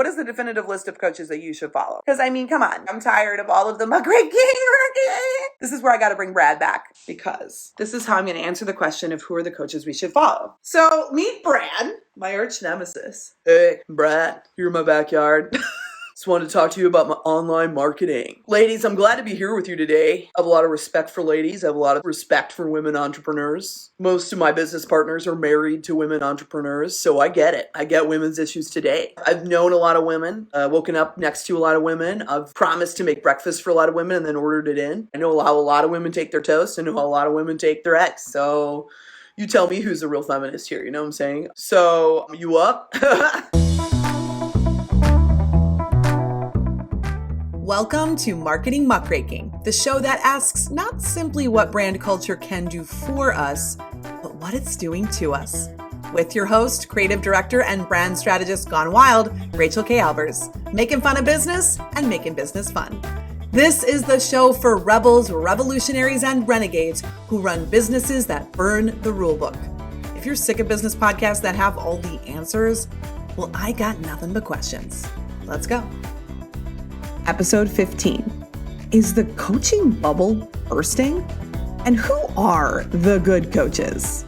What is the definitive list of coaches that you should follow? Because I mean, come on. I'm tired of all of the muckraking. This is where I got to bring Brad back, because this is how I'm going to answer the question of who are the coaches we should follow. So meet Brad, my arch nemesis. Hey, Brad, you're in my backyard. Just wanted to talk to you about my online marketing. Ladies, I'm glad to be here with you today. I have a lot of respect for ladies. I have a lot of respect for women entrepreneurs. Most of my business partners are married to women entrepreneurs, so I get it. I get women's issues today. I've known a lot of women, woken up next to a lot of women. I've promised to make breakfast for a lot of women and then ordered it in. I know how a lot of women take their toast. I know how a lot of women take their eggs. So you tell me who's the real feminist here, you know what I'm saying? So, you up? Welcome to Marketing Muckraking, the show that asks not simply what brand culture can do for us, but what it's doing to us. With your host, creative director, and brand strategist gone wild, Rachael K. Albers, making fun of business and making business fun. This is the show for rebels, revolutionaries, and renegades who run businesses that burn the rulebook. If you're sick of business podcasts that have all the answers, well, I got nothing but questions. Let's go. Episode 15. Is the coaching bubble bursting? And who are the good coaches?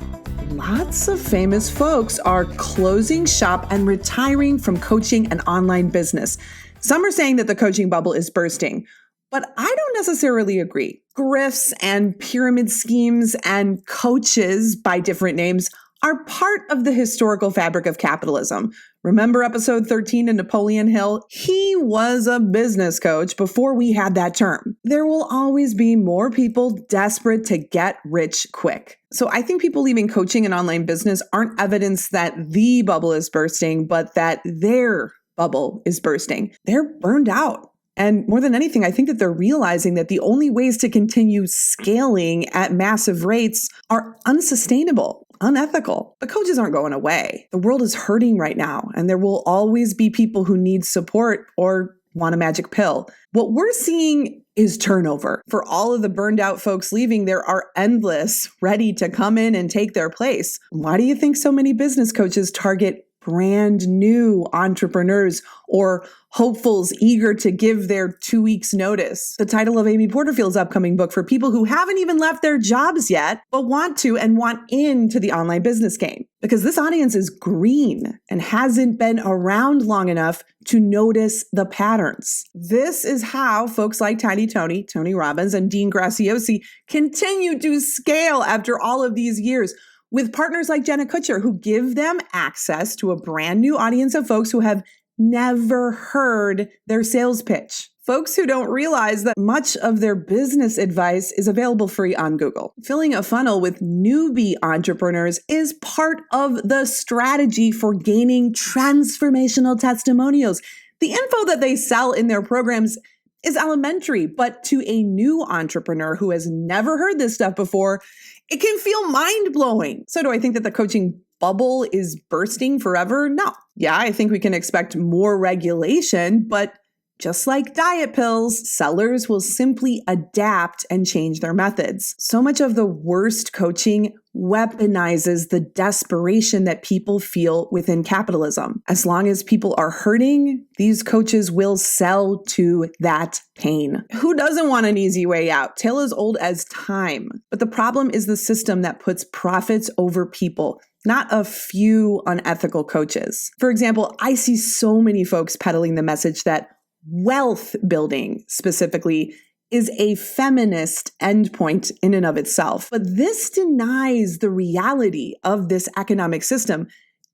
Lots of famous folks are closing shop and retiring from coaching and online business. Some are saying that the coaching bubble is bursting, but I don't necessarily agree. Grifts and pyramid schemes and coaches by different names are part of the historical fabric of capitalism. Remember episode 13 to Napoleon Hill? He was a business coach before we had that term. There will always be more people desperate to get rich quick. So I think people leaving coaching and online business aren't evidence that the bubble is bursting, but that their bubble is bursting. They're burned out. And more than anything, I think that they're realizing that the only ways to continue scaling at massive rates are unsustainable, unethical. The coaches aren't going away. The world is hurting right now, and there will always be people who need support or want a magic pill. What we're seeing is turnover. For all of the burned out folks leaving, there are endless ready to come in and take their place. Why do you think so many business coaches target brand new entrepreneurs or hopefuls eager to give their 2 weeks notice? The title of Amy Porterfield's upcoming book for people who haven't even left their jobs yet, but want to and want into the online business game. Because this audience is green and hasn't been around long enough to notice the patterns. This is how folks like Tiny Tony Robbins, and Dean Graziosi continue to scale after all of these years, with partners like Jenna Kutcher, who give them access to a brand new audience of folks who have never heard their sales pitch. Folks who don't realize that much of their business advice is available free on Google. Filling a funnel with newbie entrepreneurs is part of the strategy for gaining transformational testimonials. The info that they sell in their programs is elementary, but to a new entrepreneur who has never heard this stuff before, it can feel mind-blowing. So do I think that the coaching bubble is bursting forever? No. Yeah, I think we can expect more regulation, but just like diet pills, sellers will simply adapt and change their methods. So much of the worst coaching weaponizes the desperation that people feel within capitalism. As long as people are hurting, these coaches will sell to that pain. Who doesn't want an easy way out? Tale as old as time. But the problem is the system that puts profits over people, not a few unethical coaches. For example, I see so many folks peddling the message that wealth building specifically is a feminist endpoint in and of itself. But this denies the reality of this economic system.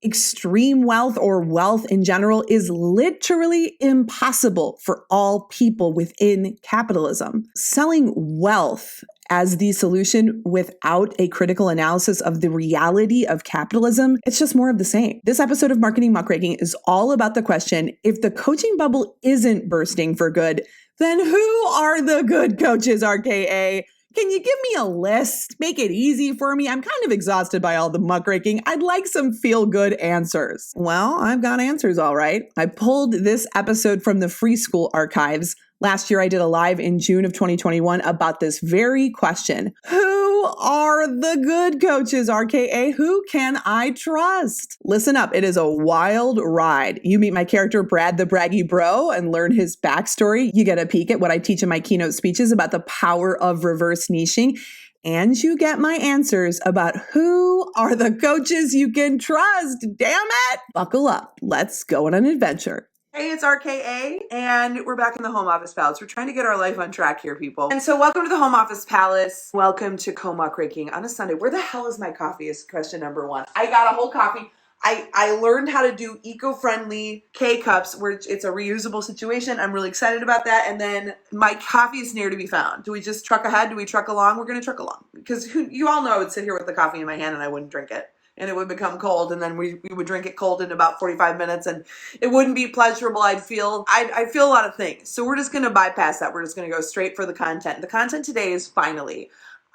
Extreme wealth or wealth in general is literally impossible for all people within capitalism. Selling wealth as the solution without a critical analysis of the reality of capitalism, it's just more of the same. This episode of Marketing Muckraking is all about the question, if the coaching bubble isn't bursting for good, then who are the good coaches, RKA? Can you give me a list? Make it easy for me. I'm kind of exhausted by all the muckraking. I'd like some feel-good answers. Well, I've got answers, all right. I pulled this episode from the Free School archives. Last year, I did a live in June of 2021 about this very question. Who are the good coaches, RKA? Who can I trust? Listen up, it is a wild ride. You meet my character, Brad the Braggy Bro, and learn his backstory. You get a peek at what I teach in my keynote speeches about the power of reverse niching. And you get my answers about who are the coaches you can trust. Damn it! Buckle up. Let's go on an adventure. Hey, it's RKA, and we're back in the Home Office Palace. We're trying to get our life on track here, people. And so welcome to the Home Office Palace. Welcome to Muckraking on a Sunday. Where the hell is my coffee is question number one. I got a whole coffee. I learned how to do eco-friendly K-cups where it's a reusable situation. I'm really excited about that. And then my coffee is near to be found. Do we just truck ahead? Do we truck along? We're going to truck along. Because you all know I would sit here with the coffee in my hand and I wouldn't drink it. And it would become cold, and then we would drink it cold in about 45 minutes, and it wouldn't be pleasurable. I'd feel a lot of things. So we're just going to bypass that. We're just going to go straight for the content. The content today is finally,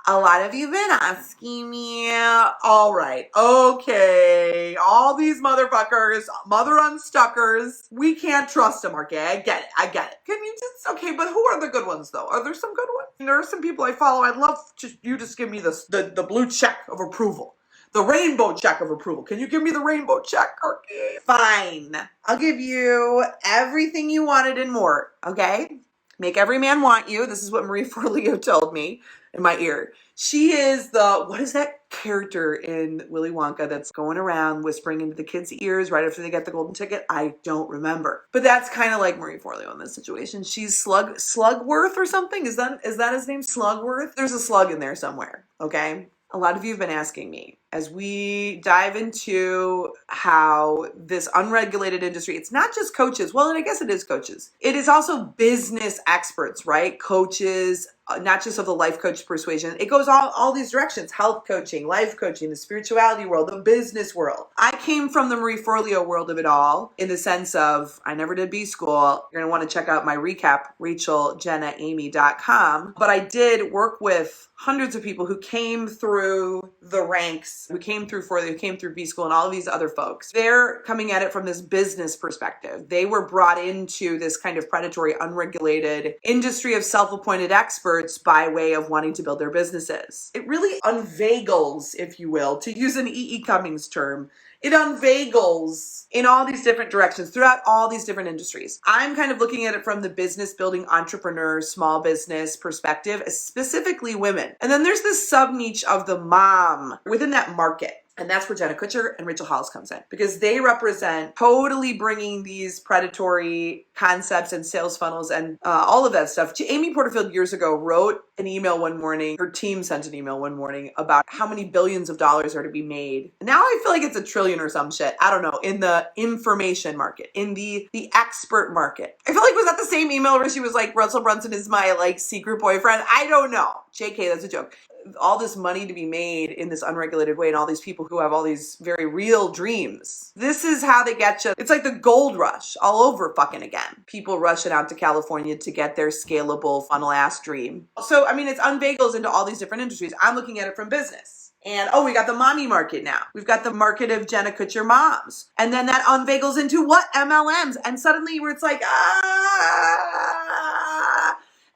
a lot of you have been asking me, all right, okay, all these motherfuckers, mother unstuckers, we can't trust them, okay? I get it. Can you just, okay, but who are the good ones, though? Are there some good ones? There are some people I follow. I'd love you just give me the blue check of approval. The rainbow check of approval. Can you give me the rainbow check? Okay. Fine. I'll give you everything you wanted and more. Okay? Make every man want you. This is what Marie Forleo told me in my ear. She is what is that character in Willy Wonka that's going around whispering into the kids' ears right after they get the golden ticket? I don't remember. But that's kind of like Marie Forleo in this situation. She's Slugworth or something. Is that his name? Slugworth? There's a slug in there somewhere. Okay? A lot of you have been asking me as we dive into how this unregulated industry, it's not just coaches. Well, and I guess it is coaches. It is also business experts, right? Coaches, not just of the life coach persuasion. It goes all these directions: health coaching, life coaching, the spirituality world, the business world. I came from the Marie Forleo world of it all in the sense of I never did B school. You're going to want to check out my recap, RachelJennaAmy.com. But I did work with hundreds of people who came through the ranks, who came through Forleo, who came through B school, and all of these other folks. They're coming at it from this business perspective. They were brought into this kind of predatory, unregulated industry of self-appointed experts by way of wanting to build their businesses. It really unveigles, if you will, to use an E.E. Cummings term, it unveigles in all these different directions throughout all these different industries. I'm kind of looking at it from the business building entrepreneur, small business perspective, specifically women. And then there's this sub niche of the mom within that market. And that's where Jenna Kutcher and Rachael Hollis comes in, because they represent totally bringing these predatory concepts and sales funnels and all of that stuff. Amy Porterfield years ago wrote an email one morning, her team sent an email one morning about how many billions of dollars are to be made. Now I feel like it's $1 trillion or some shit. I don't know, in the information market, in the expert market. I feel like, was that the same email where she was like, Russell Brunson is my secret boyfriend? I don't know. JK, that's a joke. All this money to be made in this unregulated way, and all these people who have all these very real dreams. This is how they get you. It's like the gold rush all over fucking again. People rushing out to California to get their scalable funnel ass dream. So, I mean, it's unveigles into all these different industries. I'm looking at it from business. And we got the mommy market now. We've got the market of Jenna Kutcher moms. And then that unveigles into what? MLMs. And suddenly where it's like,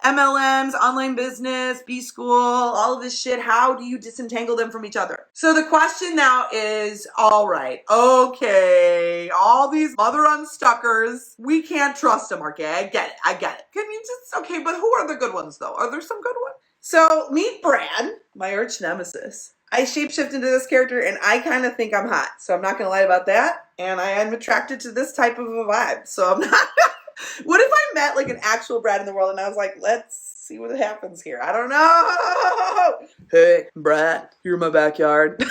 MLMs, online business, B school, all of this shit. How do you disentangle them from each other? So the question now is, all right, okay, all these mother unstuckers, we can't trust them, okay? I get it. Can you just, okay, but who are the good ones though? Are there some good ones? So meet Brad, my arch nemesis. I shapeshift into this character and I kind of think I'm hot. So I'm not going to lie about that. And I am attracted to this type of a vibe. So I'm not... What if I met an actual Brad in the world and I was like, let's see what happens here? I don't know. Hey, Brad, you're in my backyard.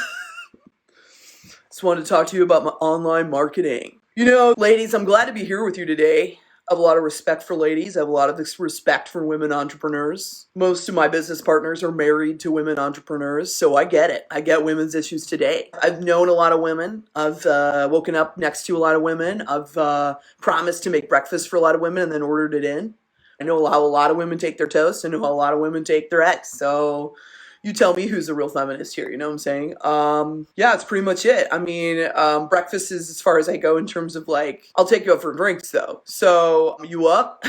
Just wanted to talk to you about my online marketing. You know, ladies, I'm glad to be here with you today. I have a lot of respect for ladies. I have a lot of respect for women entrepreneurs. Most of my business partners are married to women entrepreneurs, so I get it. I get women's issues today. I've known a lot of women. I've woken up next to a lot of women. I've promised to make breakfast for a lot of women and then ordered it in. I know how a lot of women take their toast. I know how a lot of women take their eggs. So, You tell me who's the real feminist here, you know what I'm saying? Yeah, it's pretty much it. I mean, breakfast is as far as I go in terms of like, I'll take you out for drinks though. So, you up?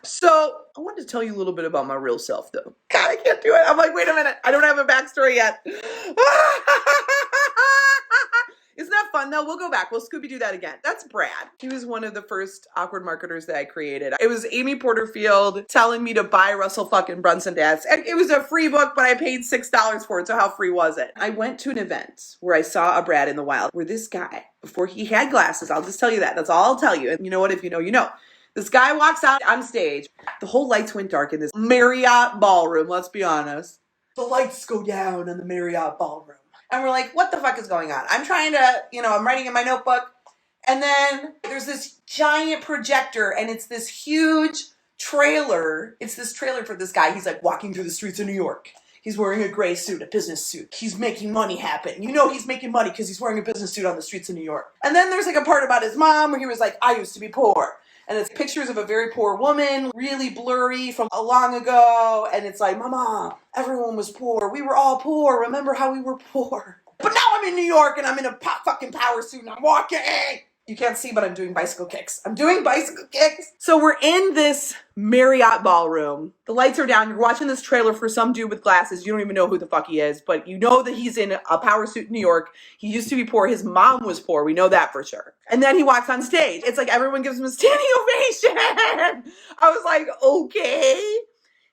So, I wanted to tell you a little bit about my real self though. God, I can't do it. I'm like, wait a minute. I don't have a backstory yet. Isn't that fun though? We'll go back. We'll Scooby-Doo that again. That's Brad. He was one of the first awkward marketers that I created. It was Amy Porterfield telling me to buy Russell fucking Brunson Dance. And it was a free book, but I paid $6 for it. So how free was it? I went to an event where I saw a Brad in the wild, where this guy, before he had glasses, I'll just tell you that. That's all I'll tell you. And you know what? If you know, you know. This guy walks out on stage. The whole lights went dark in this Marriott ballroom, let's be honest. The lights go down in the Marriott ballroom. And we're like, what the fuck is going on? I'm trying to, I'm writing in my notebook. And then there's this giant projector and it's this huge trailer. It's this trailer for this guy. He's like walking through the streets of New York. He's wearing a gray suit, a business suit. He's making money happen. You know he's making money because he's wearing a business suit on the streets of New York. And then there's like a part about his mom where he was like, I used to be poor. And it's pictures of a very poor woman, really blurry from a long ago. And it's like, Mama, everyone was poor. We were all poor. Remember how we were poor? But now I'm in New York and I'm in a fucking power suit and I'm walking. You can't see, but I'm doing bicycle kicks. So we're in this Marriott ballroom. The lights are down. You're watching this trailer for some dude with glasses. You don't even know who the fuck he is, but you know that he's in a power suit in New York. He used to be poor. His mom was poor. We know that for sure. And then he walks on stage. It's like everyone gives him a standing ovation. I was like, okay.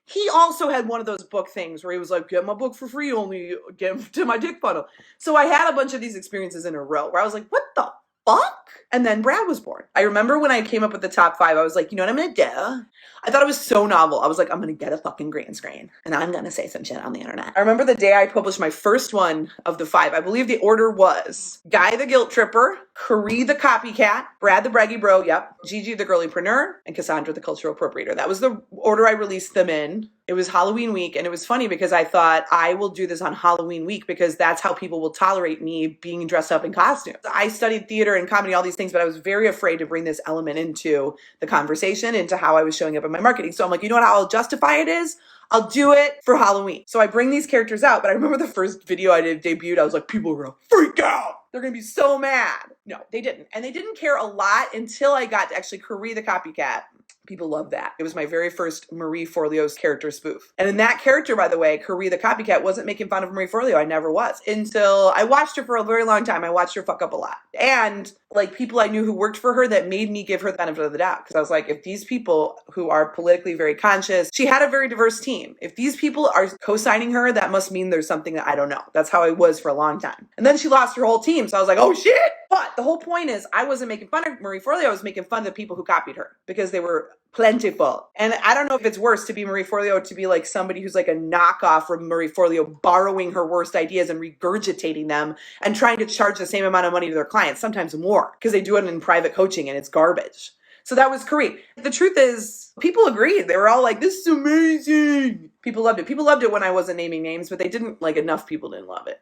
He also had one of those book things where he was like, get my book for free, only get to my dick funnel. So I had a bunch of these experiences in a row where I was like, what the fuck? And then Brad was born. I remember when I came up with the top 5, I was like, you know what I'm going to do? I thought it was so novel. I was like, I'm going to get a fucking green screen and I'm going to say some shit on the internet. I remember the day I published my first one of the 5. I believe the order was Guy the Guilt Tripper, Carrie the Copycat, Brad the Braggy Bro, yep, Gigi the Girlypreneur, and Cassandra the Cultural Appropriator. That was the order I released them in. It was Halloween week, and it was funny because I thought I will do this on Halloween week because that's how people will tolerate me being dressed up in costumes. I studied theater and comedy, all these things, but I was very afraid to bring this element into the conversation, into how I was showing up in my marketing. So I'm like, you know what, how I'll justify it is, I'll do it for Halloween. So I bring these characters out, but I remember the first video I debuted, I was like, people are gonna freak out. They're going to be so mad. No, they didn't. And they didn't care a lot until I got to actually Carrie the Copycat. People love that. It was my very first Marie Forleo's character spoof. And in that character, by the way, Carrie the Copycat wasn't making fun of Marie Forleo. I never was. Until I watched her for a very long time. I watched her fuck up a lot. And like people I knew who worked for her that made me give her the benefit of the doubt. Because I was like, if these people who are politically very conscious, she had a very diverse team. If these people are co-signing her, that must mean there's something that I don't know. That's how I was for a long time. And then she lost her whole team. So I was like, oh shit. But the whole point is I wasn't making fun of Marie Forleo. I was making fun of the people who copied her because they were plentiful. And I don't know if it's worse to be Marie Forleo, to be like somebody who's like a knockoff from Marie Forleo, borrowing her worst ideas and regurgitating them and trying to charge the same amount of money to their clients, sometimes more, because they do it in private coaching and it's garbage. So that was Carrie. The truth is, people agreed. They were all like, this is amazing. People loved it. People loved it when I wasn't naming names, but they didn't, like, enough people didn't love it.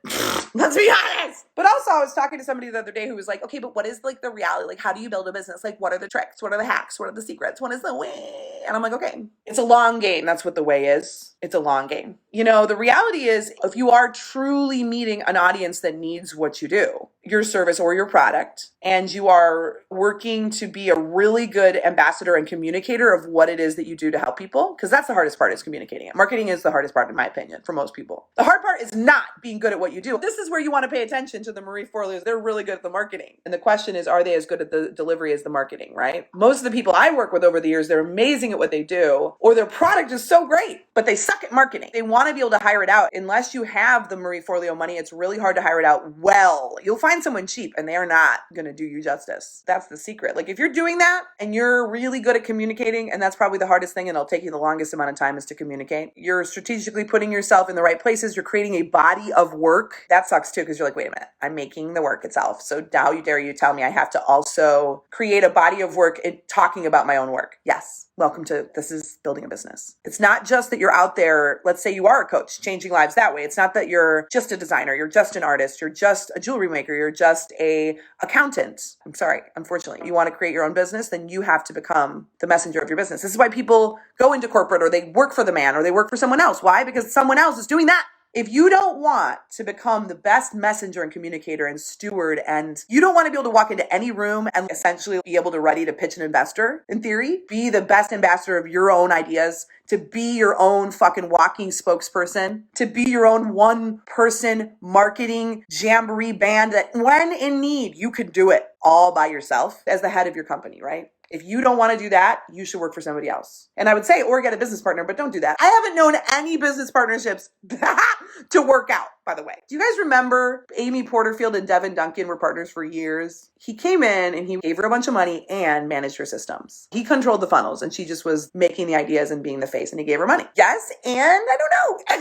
Let's be honest. But also, I was talking to somebody the other day who was like, okay, but what is, like, the reality? Like, how do you build a business? Like, what are the tricks? What are the hacks? What are the secrets? What is the way? And I'm like, okay, it's a long game. That's what the way is. It's a long game. You know, the reality is, if you are truly meeting an audience that needs what you do, your service or your product, and you are working to be a really good ambassador and communicator of what it is that you do to help people, because that's the hardest part, is communicating it. Marketing is the hardest part, in my opinion, for most people. The hard part is not being good at what you do. This is where you want to pay attention to the Marie Forleos. They're really good at the marketing. And the question is, are they as good at the delivery as the marketing, right? Most of the people I work with over the years, they're amazing at what they do, or their product is so great, but they suck at marketing. They want to be able to hire it out. Unless you have the Marie Forleo money, it's really hard to hire it out well. You'll find someone cheap and they are not going to do you justice. That's the secret. Like if you're doing that and you're really good at communicating, and that's probably the hardest thing and it'll take you the longest amount of time is to communicate. You're strategically putting yourself in the right places. You're creating a body of work. That sucks too, because you're like, wait a minute, I'm making the work itself. So how you dare you tell me I have to also create a body of work in talking about my own work? Yes. Welcome to This is Building a Business. It's not just that you're out there, let's say you are a coach, changing lives that way. It's not that you're just a designer, you're just an artist, you're just a jewelry maker, you're just a accountant. I'm sorry, unfortunately. You want to create your own business, then you have to become the messenger of your business. This is why people go into corporate, or they work for the man, or they work for someone else. Why? Because someone else is doing that. If you don't want to become the best messenger and communicator and steward, and you don't want to be able to walk into any room and essentially be able to ready to pitch an investor, in theory, be the best ambassador of your own ideas, to be your own fucking walking spokesperson, to be your own one-person marketing jamboree band that when in need, you could do it all by yourself as the head of your company, right? If you don't want to do that, you should work for somebody else. And I would say, or get a business partner, but don't do that. I haven't known any business partnerships to work out, by the way. Do you guys remember Amy Porterfield and Devin Duncan were partners for years? He came in and he gave her a bunch of money and managed her systems. He controlled the funnels and she just was making the ideas and being the face, and he gave her money. Yes, and I don't know.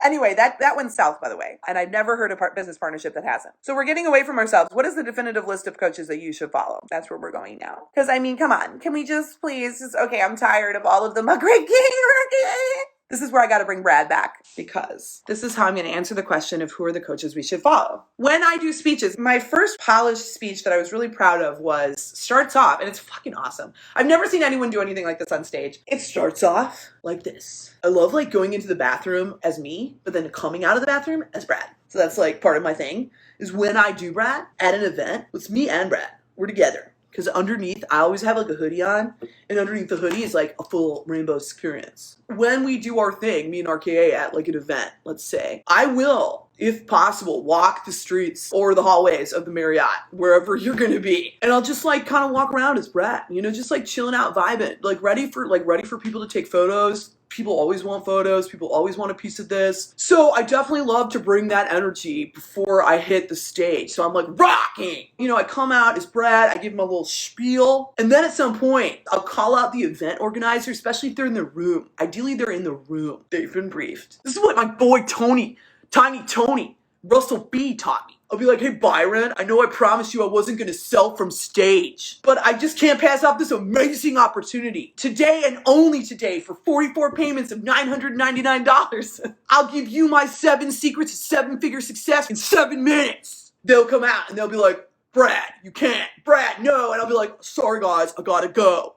Anyway, that went south, by the way. And I've never heard a business partnership that hasn't. So we're getting away from ourselves. What is the definitive list of coaches that you should follow? That's where we're going now. Because, I mean, come on. Can we just please okay, I'm tired of all of the muckraking. This is where I got to bring Brad back, because this is how I'm going to answer the question of who are the coaches we should follow. When I do speeches, my first polished speech that I was really proud of starts off, and it's fucking awesome. I've never seen anyone do anything like this on stage. It starts off like this. I love going into the bathroom as me, but then coming out of the bathroom as Brad. So that's part of my thing is when I do Brad at an event, it's me and Brad. We're together. Because underneath, I always have a hoodie on, and underneath the hoodie is a full rainbow experience. When we do our thing, me and RKA at an event, let's say, I will, if possible, walk the streets or the hallways of the Marriott, wherever you're going to be. And I'll just kind of walk around as Brad, just chilling out, vibing, ready for people to take photos. People always want photos. People always want a piece of this. So I definitely love to bring that energy before I hit the stage. So I'm rocking. I come out as Brad. I give him a little spiel. And then at some point, I'll call out the event organizer, especially if they're in the room. Ideally, they're in the room. They've been briefed. This is what my boy Tiny Tony, Russell B taught me. I'll be like, hey, Byron, I know I promised you I wasn't going to sell from stage, but I just can't pass up this amazing opportunity. Today and only today, for 44 payments of $999, I'll give you my 7 secrets to 7-figure success in 7 minutes. They'll come out and they'll be like, Brad, you can't. Brad, no. And I'll be like, sorry, guys, I gotta go.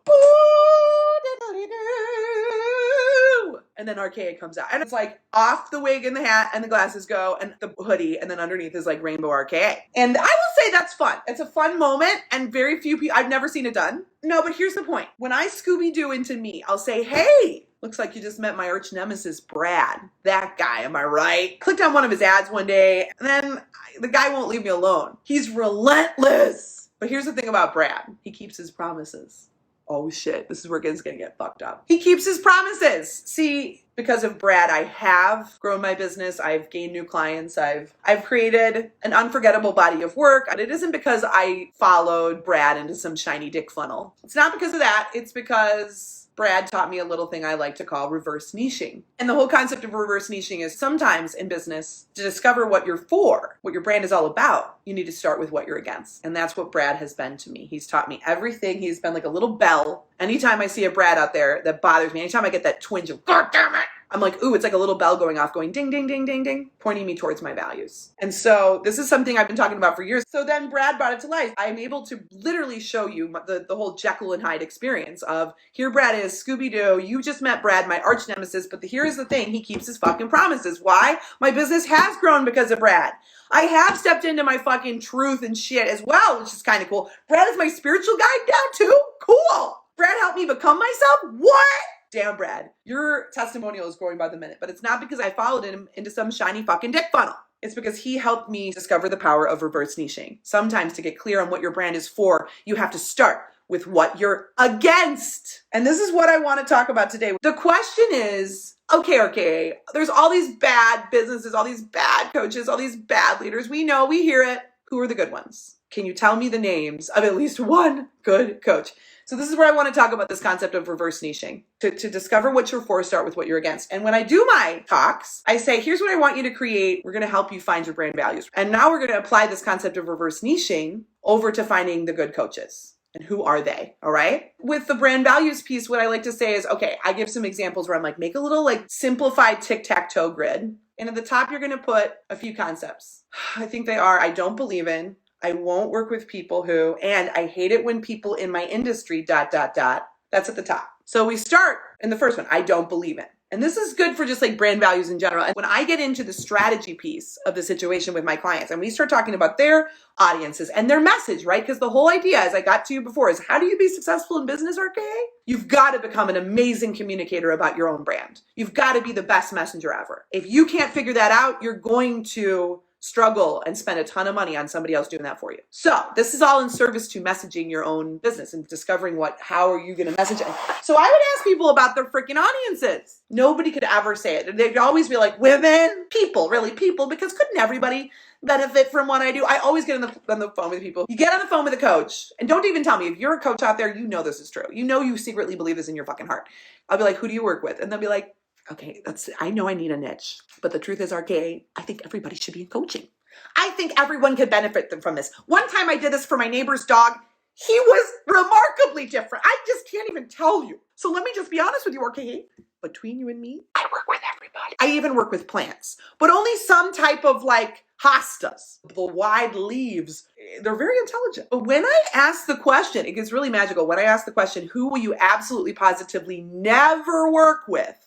And then Archaic comes out. And it's off the wig and the hat and the glasses go and the hoodie, and then underneath is rainbow Archaic. And I will say that's fun. It's a fun moment, and very few people, I've never seen it done. No, but here's the point. When I Scooby-Doo into me, I'll say, hey, looks like you just met my arch nemesis, Brad. That guy, am I right? Clicked on one of his ads one day, and then the guy won't leave me alone. He's relentless. But here's the thing about Brad. He keeps his promises. Oh shit, this is where it's gonna get fucked up. He keeps his promises. See, because of Brad, I have grown my business. I've gained new clients. I've created an unforgettable body of work. And it isn't because I followed Brad into some shiny dick funnel. It's not because of that. It's because Brad taught me a little thing I like to call reverse niching. And the whole concept of reverse niching is sometimes in business, to discover what you're for, what your brand is all about, you need to start with what you're against. And that's what Brad has been to me. He's taught me everything. He's been like a little bell. Anytime I see a Brad out there that bothers me, anytime I get that twinge of, God damn it, I'm like, ooh, it's like a little bell going off, going ding, ding, ding, ding, ding, pointing me towards my values. And so this is something I've been talking about for years. So then Brad brought it to life. I'm able to literally show you the whole Jekyll and Hyde experience of, here Brad is, Scooby-Doo, you just met Brad, my arch nemesis, but here's the thing, he keeps his fucking promises. Why? My business has grown because of Brad. I have stepped into my fucking truth and shit as well, which is kind of cool. Brad is my spiritual guide now too? Cool. Brad helped me become myself? What? Damn, Brad, your testimonial is growing by the minute, but it's not because I followed him into some shiny fucking dick funnel. It's because he helped me discover the power of reverse niching. Sometimes to get clear on what your brand is for, you have to start with what you're against. And this is what I want to talk about today. The question is, okay, there's all these bad businesses, all these bad coaches, all these bad leaders. We know, we hear it. Who are the good ones? Can you tell me the names of at least one good coach? So this is where I want to talk about this concept of reverse niching. To discover what you're for, start with what you're against. And when I do my talks, I say, here's what I want you to create. We're going to help you find your brand values. And now we're going to apply this concept of reverse niching over to finding the good coaches. And who are they? All right. With the brand values piece, what I like to say is, okay, I give some examples where I'm like, make a little simplified tic-tac-toe grid. And at the top, you're going to put a few concepts. I think they are, I don't believe in, I won't work with people who, and I hate it when people in my industry, That's at the top. So we start in the first one, I don't believe in. And this is good for just like brand values in general. And when I get into the strategy piece of the situation with my clients and we start talking about their audiences and their message, right? Because the whole idea, as I got to you before, is how do you be successful in business, RKA? You've got to become an amazing communicator about your own brand. You've got to be the best messenger ever. If you can't figure that out, you're going to struggle and spend a ton of money on somebody else doing that for you. So this is all in service to messaging your own business and discovering how are you going to message it. So I would ask people about their freaking audiences. Nobody could ever say it. They'd always be like, women, people, really people, because couldn't everybody benefit from what I do? I always get on the phone with people. You get on the phone with a coach and don't even tell me. If you're a coach out there, you know this is true. You know you secretly believe this in your fucking heart. I'll be like, who do you work with? And they'll be like, okay, I know I need a niche, but the truth is, RK, I think everybody should be in coaching. I think everyone could benefit from this. One time I did this for my neighbor's dog. He was remarkably different. I just can't even tell you. So let me just be honest with you, RK. Between you and me, I work with everybody. I even work with plants, but only some type of like hostas. The wide leaves, they're very intelligent. But when I ask the question, it gets really magical. When I ask the question, who will you absolutely positively never work with?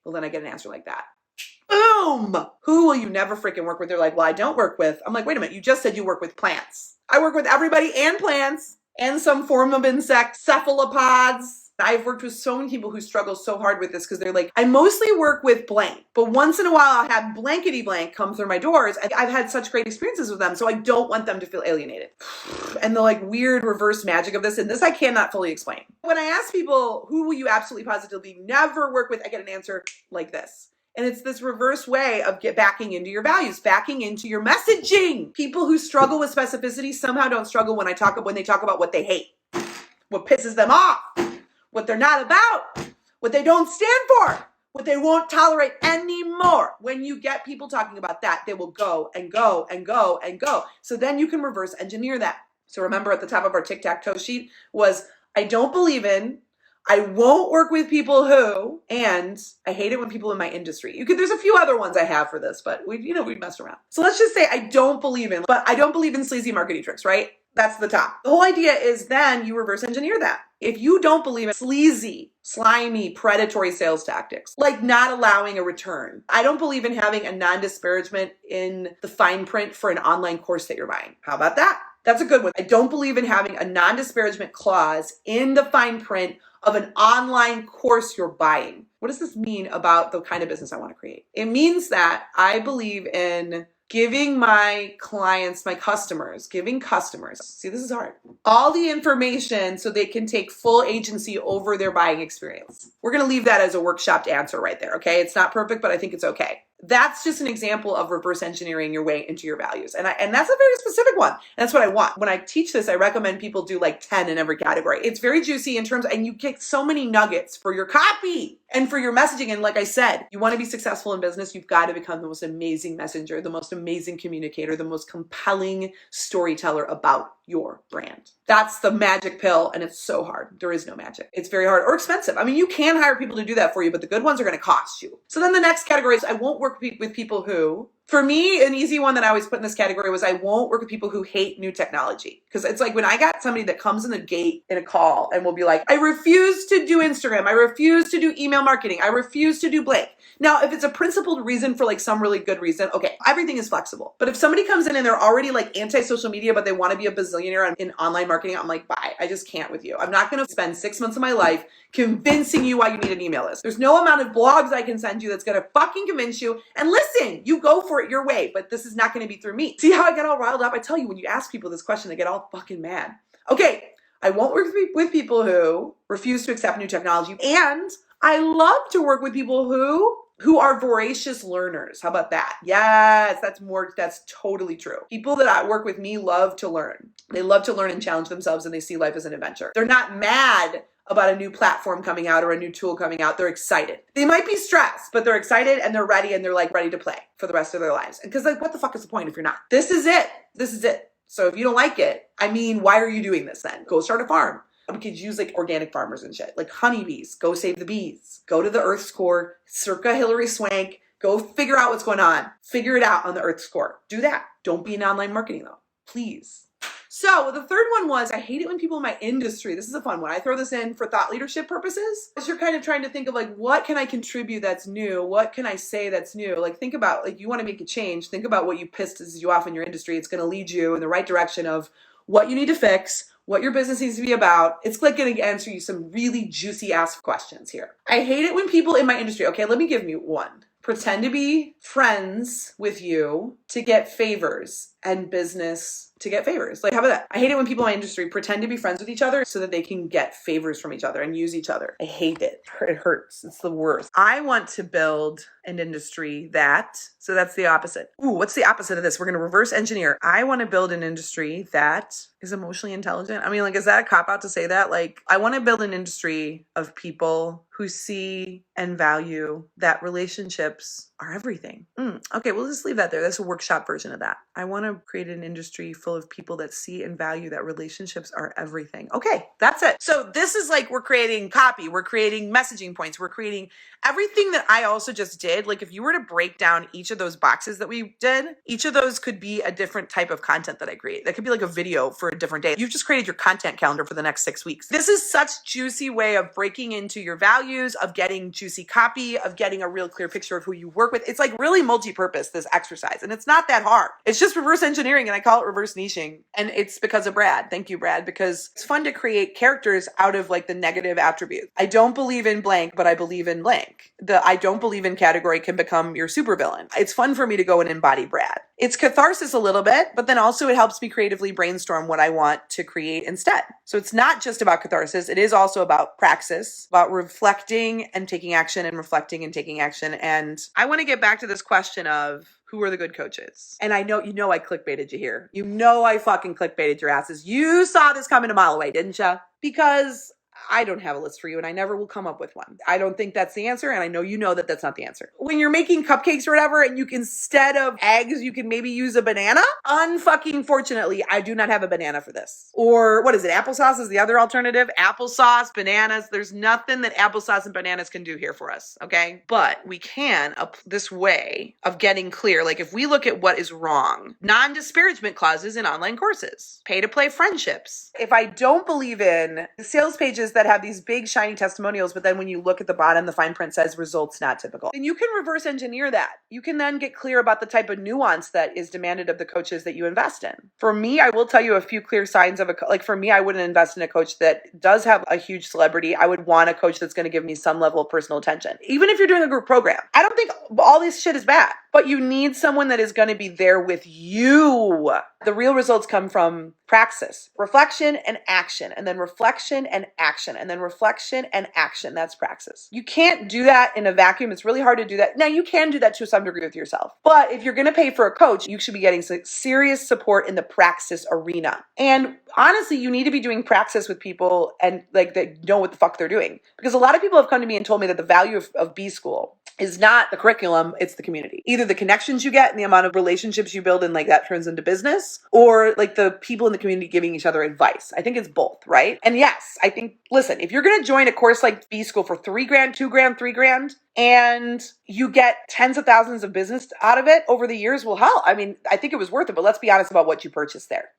Well, then I get an answer like that. Boom! Who will you never freaking work with? They're like, well, I don't work with. I'm like, wait a minute, you just said you work with plants. I work with everybody and plants and some form of insect, cephalopods. I've worked with so many people who struggle so hard with this because they're like, I mostly work with blank, but once in a while I'll have blankety blank come through my doors. I've had such great experiences with them, so I don't want them to feel alienated. And the like weird reverse magic of this, and this I cannot fully explain. When I ask people, who will you absolutely positively never work with, I get an answer like this. And it's this reverse way of backing into your values, backing into your messaging. People who struggle with specificity somehow don't struggle when they talk about what they hate, what pisses them off, what they're not about, what they don't stand for, what they won't tolerate anymore. When you get people talking about that, they will go and go and go and go. So then you can reverse engineer that. So remember at the top of our tic-tac-toe sheet was, I don't believe in, I won't work with people who, and I hate it when people in my industry. There's a few other ones I have for this, but we messed around. So let's just say I don't believe in sleazy marketing tricks, right? That's the top. The whole idea is then you reverse engineer that. If you don't believe in sleazy, slimy, predatory sales tactics, like not allowing a return. I don't believe in having a non-disparagement in the fine print for an online course that you're buying. How about that? That's a good one. I don't believe in having a non-disparagement clause in the fine print of an online course you're buying. What does this mean about the kind of business I want to create? It means that I believe in giving my clients, giving customers, see, this is hard, all the information so they can take full agency over their buying experience. We're going to leave that as a workshopped answer right there, okay? It's not perfect, but I think it's okay. That's just an example of reverse engineering your way into your values. And that's a very specific one. And that's what I want. When I teach this, I recommend people do like 10 in every category. It's very juicy and you get so many nuggets for your copy and for your messaging. And like I said, you want to be successful in business, you've got to become the most amazing messenger, the most amazing communicator, the most compelling storyteller about your brand. That's the magic pill, and it's so hard. There is no magic. It's very hard or expensive. I mean, you can hire people to do that for you, but the good ones are going to cost you. So then the next category is I won't work with people who, for me, an easy one that I always put in this category was I won't work with people who hate new technology. Because it's like when I got somebody that comes in the gate in a call and will be like, I refuse to do Instagram. I refuse to do email marketing. I refuse to do blank. Now, if it's a principled reason for like some really good reason, okay, everything is flexible. But if somebody comes in and they're already like anti-social media, but they want to be a bazillionaire in online marketing, I'm like, bye. I just can't with you. I'm not going to spend 6 months of my life convincing you why you need an email list. There's no amount of blogs I can send you that's going to fucking convince you. And listen, you go for it your way, but this is not going to be through me. See how I get all riled up? I tell you, when you ask people this question, they get all fucking mad. Okay, I won't work with people who refuse to accept new technology. And I love to work with people who are voracious learners. How about that? Yes, that's totally true. People that I work with me love to learn. They love to learn and challenge themselves, and they see life as an adventure. They're not mad about a new platform coming out or a new tool coming out. They're excited. They might be stressed, but they're excited and they're ready and they're like ready to play for the rest of their lives. And because like, what the fuck is the point if you're not? This is it. This is it. So if you don't like it, I mean, why are you doing this then? Go start a farm. We could use like organic farmers and shit, like honeybees. Go save the bees. Go to the Earth's core, circa Hillary Swank. Go figure out what's going on. Figure it out on the Earth's core. Do that. Don't be in online marketing though, please. So the third one was, I hate it when people in my industry, this is a fun one. I throw this in for thought leadership purposes. As you're kind of trying to think of like, what can I contribute that's new? What can I say that's new? Like think about, like you want to make a change. Think about what you pisses you off in your industry. It's going to lead you in the right direction of what you need to fix, what your business needs to be about. It's like going to answer you some really juicy ass questions here. I hate it when people in my industry, okay, let me give you one. Pretend to be friends with you to get favors and business to get favors. Like, how about that? I hate it when people in my industry pretend to be friends with each other so that they can get favors from each other and use each other. I hate it. It hurts. It's the worst. I want to build an industry so that's the opposite. Ooh, what's the opposite of this? We're going to reverse engineer. I want to build an industry that is emotionally intelligent. I mean, like, is that a cop out to say that? Like, I want to build an industry of people who see and value that relationships are everything. Okay, we'll just leave that there. That's a workshop version of that. I want to create an industry full of people that see and value that relationships are everything. Okay, that's it. So this is like, we're creating copy, we're creating messaging points, we're creating everything that I also just did. Like if you were to break down each of those boxes that we did, each of those could be a different type of content that I create. That could be like a video for a different day. You've just created your content calendar for the next 6 weeks. This is such a juicy way of breaking into your values, of getting juicy copy, of getting a real clear picture of who you work with. It's like really multi-purpose, this exercise. And it's not that hard. It's just reverse engineering, and I call it reverse niching. And it's because of Brad. Thank you, Brad, because it's fun to create characters out of like the negative attributes. I don't believe in blank, but I believe in blank. The I don't believe in category can become your supervillain. It's fun for me to go and embody Brad. It's catharsis a little bit, but then also it helps me creatively brainstorm what I want to create instead. So it's not just about catharsis. It is also about praxis, about reflecting and taking action, and reflecting and taking action. And I want to get back to this question of, who are the good coaches? And I know, I clickbaited you here. I fucking clickbaited your asses. You saw this coming a mile away, didn't you? Because I don't have a list for you, and I never will come up with one. I don't think that's the answer, and I know that that's not the answer. When you're making cupcakes or whatever, and you can, instead of eggs, you can maybe use a banana. Unfucking fortunately, I do not have a banana for this. Or what is it? Applesauce is the other alternative. Applesauce, bananas. There's nothing that applesauce and bananas can do here for us, okay? But we can this way of getting clear. Like if we look at what is wrong, non-disparagement clauses in online courses, pay-to-play friendships. If I don't believe in the sales pages that have these big shiny testimonials, but then when you look at the bottom, the fine print says results not typical, then you can reverse engineer that. You can then get clear about the type of nuance that is demanded of the coaches that you invest in. For me, I will tell you a few clear signs of like for me, I wouldn't invest in a coach that does have a huge celebrity. I would want a coach that's going to give me some level of personal attention. Even if you're doing a group program, I don't think all this shit is bad, but you need someone that is going to be there with you. The real results come from praxis, reflection and action, and then reflection and action, and then reflection and action. That's praxis. You can't do that in a vacuum. It's really hard to do that. Now, you can do that to some degree with yourself, but if you're going to pay for a coach, you should be getting serious support in the praxis arena. And honestly, you need to be doing praxis with people and like that know what the fuck they're doing. Because a lot of people have come to me and told me that the value of B school is not the curriculum, it's the community. Either the connections you get and the amount of relationships you build and like that turns into business, or like the people in the community giving each other advice. I think it's both, right? And yes, I think, listen, if you're going to join a course like B School for $3,000, $2,000, $3,000, and you get tens of thousands of business out of it over the years, well, hell, I mean, I think it was worth it, but let's be honest about what you purchased there,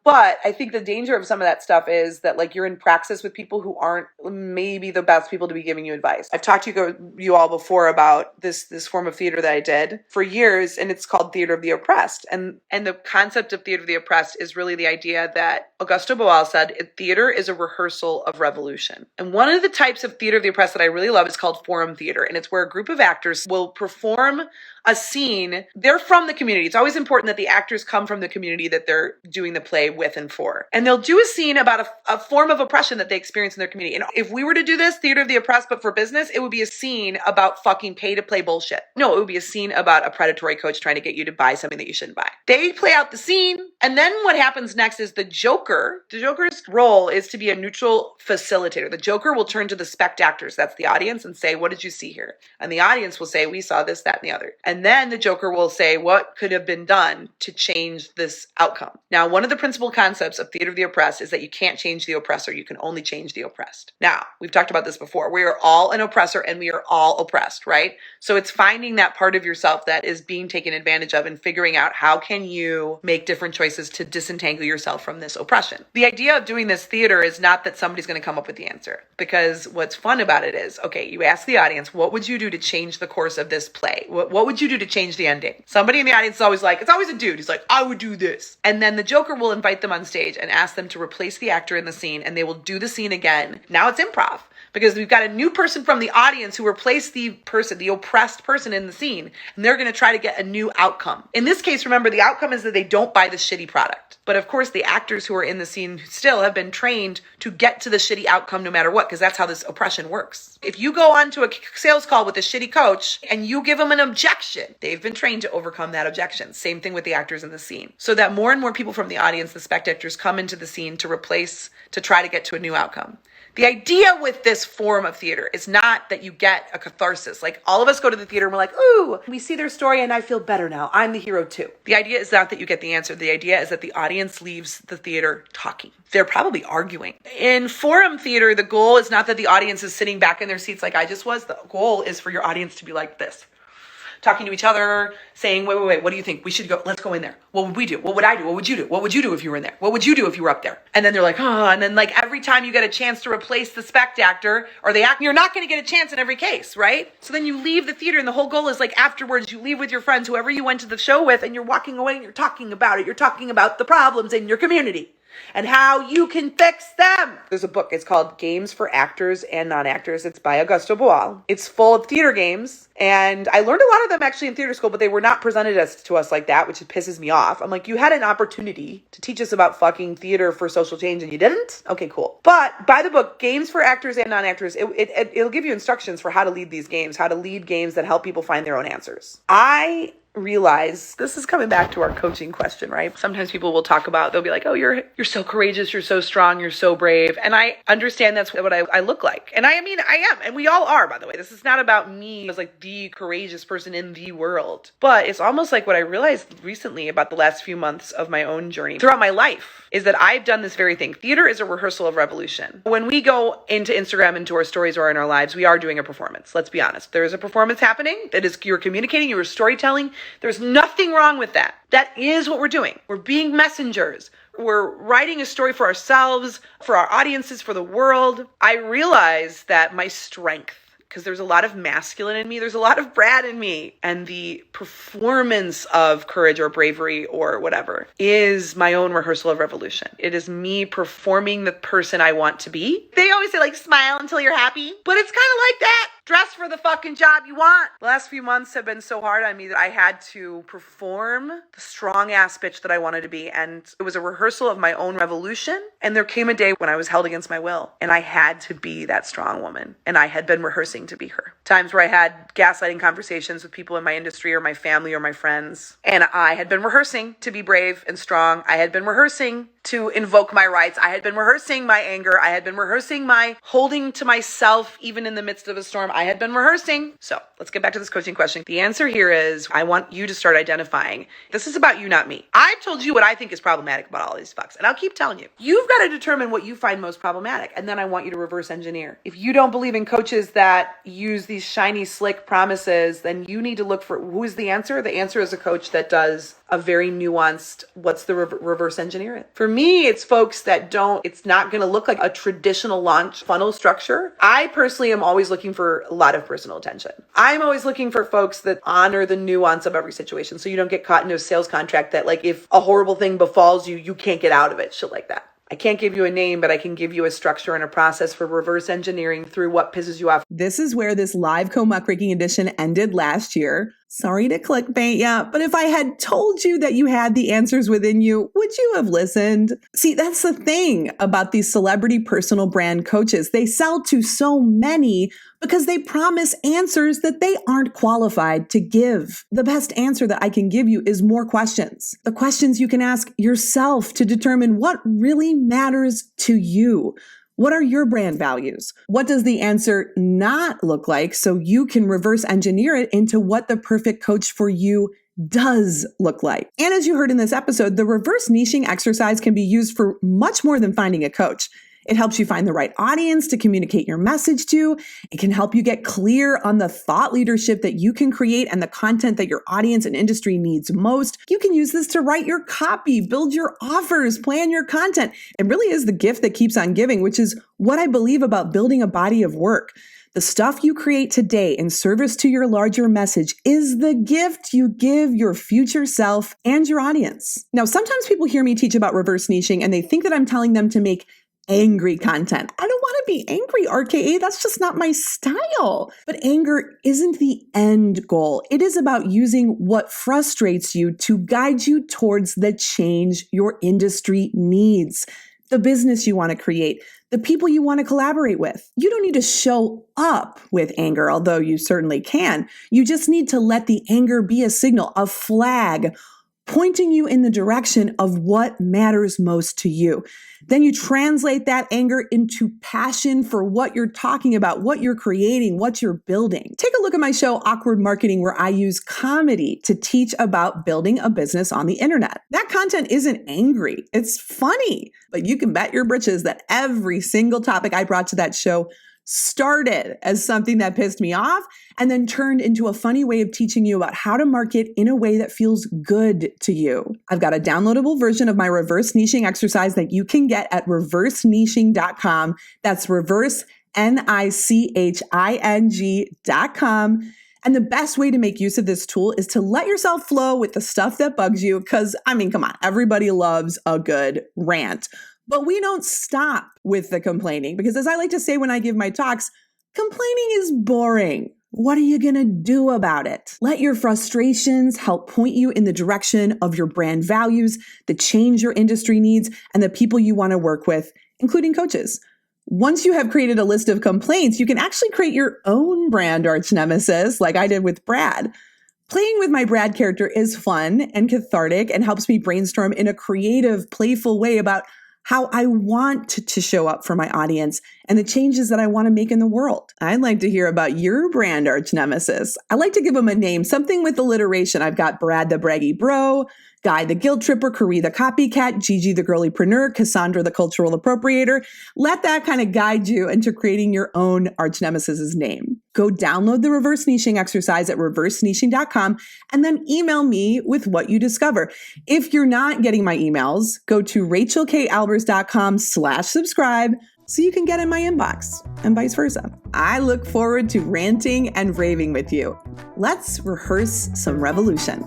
But I think the danger of some of that stuff is that like you're in praxis with people who aren't maybe the best people to be giving you advice. I've talked to you all before about this form of theater that I did for years, and it's called Theater of the Oppressed. And the concept of Theater of the Oppressed is really the idea that Augusto Boal said, theater is a rehearsal of revolution. And one of the types of Theater of the Oppressed that I really love is called forum theater, and it's where a group of actors will perform a scene. They're from the community. It's always important that the actors come from the community that they're doing the play with and for. And they'll do a scene about a form of oppression that they experience in their community. And if we were to do this, Theater of the Oppressed, but for business, it would be a scene about fucking pay-to-play bullshit. No, it would be a scene about a predatory coach trying to get you to buy something that you shouldn't buy. They play out the scene, and then what happens next is the Joker's role is to be a neutral facilitator. The Joker will turn to the spectators, that's the audience, and say, what did you see here? other. And the audience will say, we saw this, that, and the other. And then the Joker will say, what could have been done to change this outcome? Now, one of the principal concepts of theater of the oppressed is that you can't change the oppressor. You can only change the oppressed. Now, we've talked about this before. We are all an oppressor and we are all oppressed, right? So it's finding that part of yourself that is being taken advantage of and figuring out how can you make different choices to disentangle yourself from this oppression. The idea of doing this theater is not that somebody's going to come up with the answer, because what's fun about it is, okay, you ask the audience, what would you do to change the course of this play? What would you do to change the ending? Somebody in the audience is always like, it's always a dude. He's like, I would do this. And then the Joker will invite them on stage and ask them to replace the actor in the scene, and they will do the scene again. Now it's improv, because we've got a new person from the audience who replaced the person, the oppressed person in the scene, and they're going to try to get a new outcome. In this case, remember, the outcome is that they don't buy the shitty product. But of course, the actors who are in the scene still have been trained to get to the shitty outcome no matter what, because that's how this oppression works. If you go on to a sales call with a shitty coach and you give them an objection, they've been trained to overcome that objection. Same thing with the actors in the scene. So that more and more people from the audience, the spectators, come into the scene to replace, to try to get to a new outcome. The idea with this form of theater is not that you get a catharsis. Like, all of us go to the theater and we're like, ooh, we see their story and I feel better now. I'm the hero too. The idea is not that you get the answer. The idea is that the audience leaves the theater talking. They're probably arguing. In forum theater, the goal is not that the audience is sitting back in their seats like I just was. The goal is for your audience to be like this, talking to each other, saying, wait, what do you think? We should go, let's go in there. What would we do? What would I do? What would you do? What would you do if you were in there? What would you do if you were up there? And then they're like, and then like every time you get a chance to replace the spectator or the actor, you're not going to get a chance in every case, right? So then you leave the theater, and the whole goal is like afterwards you leave with your friends, whoever you went to the show with, and you're walking away and you're talking about it. You're talking about the problems in your community and how you can fix them. There's a book. It's called Games for Actors and Non-Actors. It's by Augusto Boal. It's full of theater games. And I learned a lot of them actually in theater school, but they were not presented to us like that, which pisses me off. I'm like, you had an opportunity to teach us about fucking theater for social change and you didn't? Okay, cool. But by the book, Games for Actors and Non-Actors, it'll give you instructions for how to lead these games, how to lead games that help people find their own answers. I realize this is coming back to our coaching question, right? Sometimes people will talk about, they'll be like, oh, you're so courageous, you're so strong, you're so brave. And I understand that's what I look like. And I mean, I am. And we all are, by the way. This is not about me as like the courageous person in the world. But it's almost like what I realized recently about the last few months of my own journey throughout my life is that I've done this very thing. Theater is a rehearsal of revolution. When we go into Instagram, into our stories or in our lives, we are doing a performance. Let's be honest. There is a performance happening. That is, you're communicating, you're storytelling. There's nothing wrong with that. That is what we're doing. We're being messengers. We're writing a story for ourselves, for our audiences, for the world. I realize that my strength, because there's a lot of masculine in me, there's a lot of Brad in me, and the performance of courage or bravery or whatever is my own rehearsal of revolution. It is me performing the person I want to be. They always say, like, smile until you're happy, but it's kind of like that. Dress for the fucking job you want. The last few months have been so hard on me that I had to perform the strong ass bitch that I wanted to be. And it was a rehearsal of my own revolution. And there came a day when I was held against my will and I had to be that strong woman. And I had been rehearsing to be her. Times where I had gaslighting conversations with people in my industry or my family or my friends. And I had been rehearsing to be brave and strong. I had been rehearsing to invoke my rights. I had been rehearsing my anger. I had been rehearsing my holding to myself even in the midst of a storm. I had been rehearsing. So let's get back to this coaching question. The answer here is I want you to start identifying. This is about you, not me. I've told you what I think is problematic about all these fucks, and I'll keep telling you. You've got to determine what you find most problematic, and then I want you to reverse engineer. If you don't believe in coaches that use these shiny, slick promises, then you need to look for who is the answer. The answer is a coach that does a very nuanced, what's the reverse engineer it? For me, it's folks that it's not going to look like a traditional launch funnel structure. I personally am always looking for a lot of personal attention. I'm always looking for folks that honor the nuance of every situation. So you don't get caught in a sales contract that like if a horrible thing befalls you, you can't get out of it. Shit like that. I can't give you a name, but I can give you a structure and a process for reverse engineering through what pisses you off. This is where this live co-muckraking edition ended last year. Sorry to clickbait ya, but if I had told you that you had the answers within you, would you have listened? See, that's the thing about these celebrity personal brand coaches. They sell to so many because they promise answers that they aren't qualified to give. The best answer that I can give you is more questions. The questions you can ask yourself to determine what really matters to you. What are your brand values? What does the answer not look like so you can reverse engineer it into what the perfect coach for you does look like? And as you heard in this episode, the reverse niching exercise can be used for much more than finding a coach. It helps you find the right audience to communicate your message to. It can help you get clear on the thought leadership that you can create and the content that your audience and industry needs most. You can use this to write your copy, build your offers, plan your content. It really is the gift that keeps on giving, which is what I believe about building a body of work. The stuff you create today in service to your larger message is the gift you give your future self and your audience. Now, sometimes people hear me teach about reverse niching and they think that I'm telling them to make angry content. I don't want to be angry, RKA. That's just not my style. But anger isn't the end goal. It is about using what frustrates you to guide you towards the change your industry needs, the business you want to create, the people you want to collaborate with. You don't need to show up with anger, although you certainly can. You just need to let the anger be a signal, a flag, pointing you in the direction of what matters most to you. Then you translate that anger into passion for what you're talking about, what you're creating, what you're building. Take a look at my show, Awkward Marketing, where I use comedy to teach about building a business on the internet. That content isn't angry, it's funny. But you can bet your britches that every single topic I brought to that show started as something that pissed me off and then turned into a funny way of teaching you about how to market in a way that feels good to you. I've got a downloadable version of my reverse niching exercise that you can get at reverseniching.com. That's reverse NICHING.com. And the best way to make use of this tool is to let yourself flow with the stuff that bugs you. Because, come on, everybody loves a good rant. But we don't stop with the complaining because, as I like to say when I give my talks, complaining is boring. What are you going to do about it? Let your frustrations help point you in the direction of your brand values, the change your industry needs, and the people you want to work with, including coaches. Once you have created a list of complaints, you can actually create your own brand arch nemesis, like I did with Brad. Playing with my Brad character is fun and cathartic and helps me brainstorm in a creative, playful way about how I want to show up for my audience and the changes that I want to make in the world. I'd like to hear about your brand arch nemesis. I like to give them a name, something with alliteration. I've got Brad the braggy bro, Guy the guilt tripper, Carrie the copycat, Gigi the girlypreneur, Cassandra the cultural appropriator. Let that kind of guide you into creating your own arch nemesis's name. Go download the reverse niching exercise at reverseniching.com and then email me with what you discover. If you're not getting my emails, go to rachaelkalbers.com/subscribe so you can get in my inbox and vice versa. I look forward to ranting and raving with you. Let's rehearse some revolution.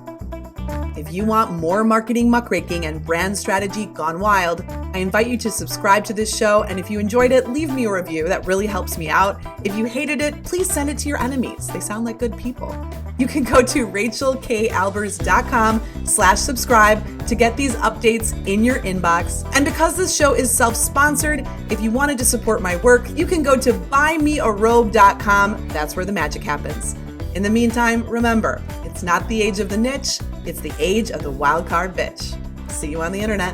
If you want more marketing muckraking and brand strategy gone wild, I invite you to subscribe to this show. And if you enjoyed it, leave me a review. That really helps me out. If you hated it, please send it to your enemies. They sound like good people. You can go to rachaelkalbers.com/subscribe to get these updates in your inbox. And because this show is self-sponsored, if you wanted to support my work, you can go to buymearobe.com. That's where the magic happens. In the meantime, remember, it's not the age of the niche, it's the age of the wild card bitch. See you on the internet.